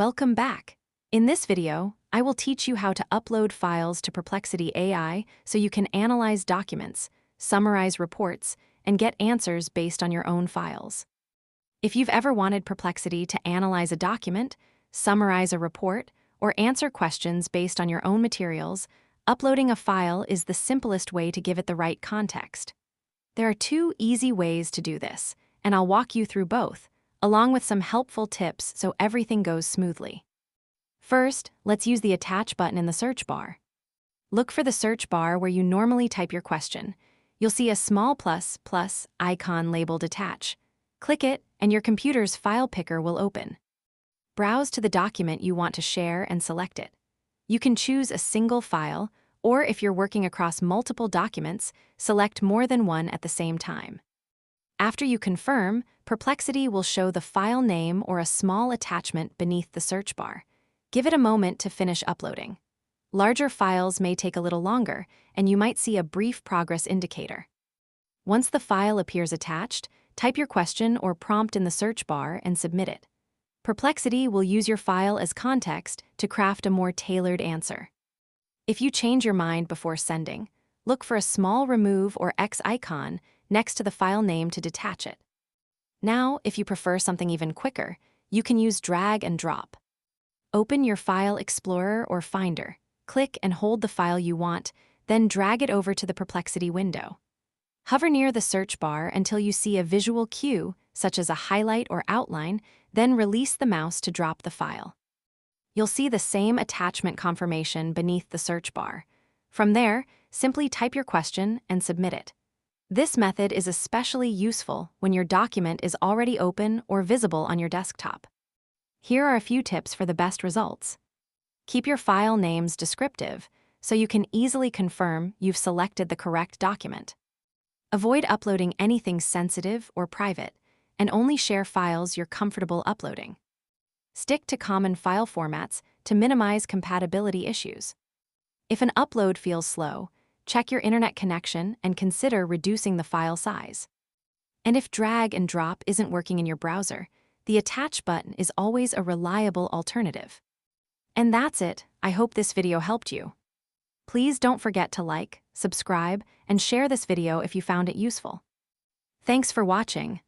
Welcome back. In this video, I will teach you how to upload files to Perplexity AI so you can analyze documents, summarize reports, and get answers based on your own files. If you've ever wanted Perplexity to analyze a document, summarize a report, or answer questions based on your own materials, uploading a file is the simplest way to give it the right context. There are two easy ways to do this, and I'll walk you through both, along with some helpful tips so everything goes smoothly. First, let's use the Attach button in the search bar. Look for the search bar where you normally type your question. You'll see a small plus icon labeled Attach. Click it, and your computer's file picker will open. Browse to the document you want to share and select it. You can choose a single file, or if you're working across multiple documents, select more than one at the same time. After you confirm, Perplexity will show the file name or a small attachment beneath the search bar. Give it a moment to finish uploading. Larger files may take a little longer, and you might see a brief progress indicator. Once the file appears attached, type your question or prompt in the search bar and submit it. Perplexity will use your file as context to craft a more tailored answer. If you change your mind before sending, look for a small remove or X icon next to the file name to detach it. Now, if you prefer something even quicker, you can use drag and drop. Open your File Explorer or Finder, click and hold the file you want, then drag it over to the Perplexity window. Hover near the search bar until you see a visual cue, such as a highlight or outline, then release the mouse to drop the file. You'll see the same attachment confirmation beneath the search bar. From there, simply type your question and submit it. This method is especially useful when your document is already open or visible on your desktop. Here are a few tips for the best results. Keep your file names descriptive so you can easily confirm you've selected the correct document. Avoid uploading anything sensitive or private, and only share files you're comfortable uploading. Stick to common file formats to minimize compatibility issues. If an upload feels slow, check your internet connection and consider reducing the file size. And if drag and drop isn't working in your browser, the Attach button is always a reliable alternative. And that's it. I hope this video helped you. Please don't forget to like, subscribe, and share this video if you found it useful. Thanks for watching.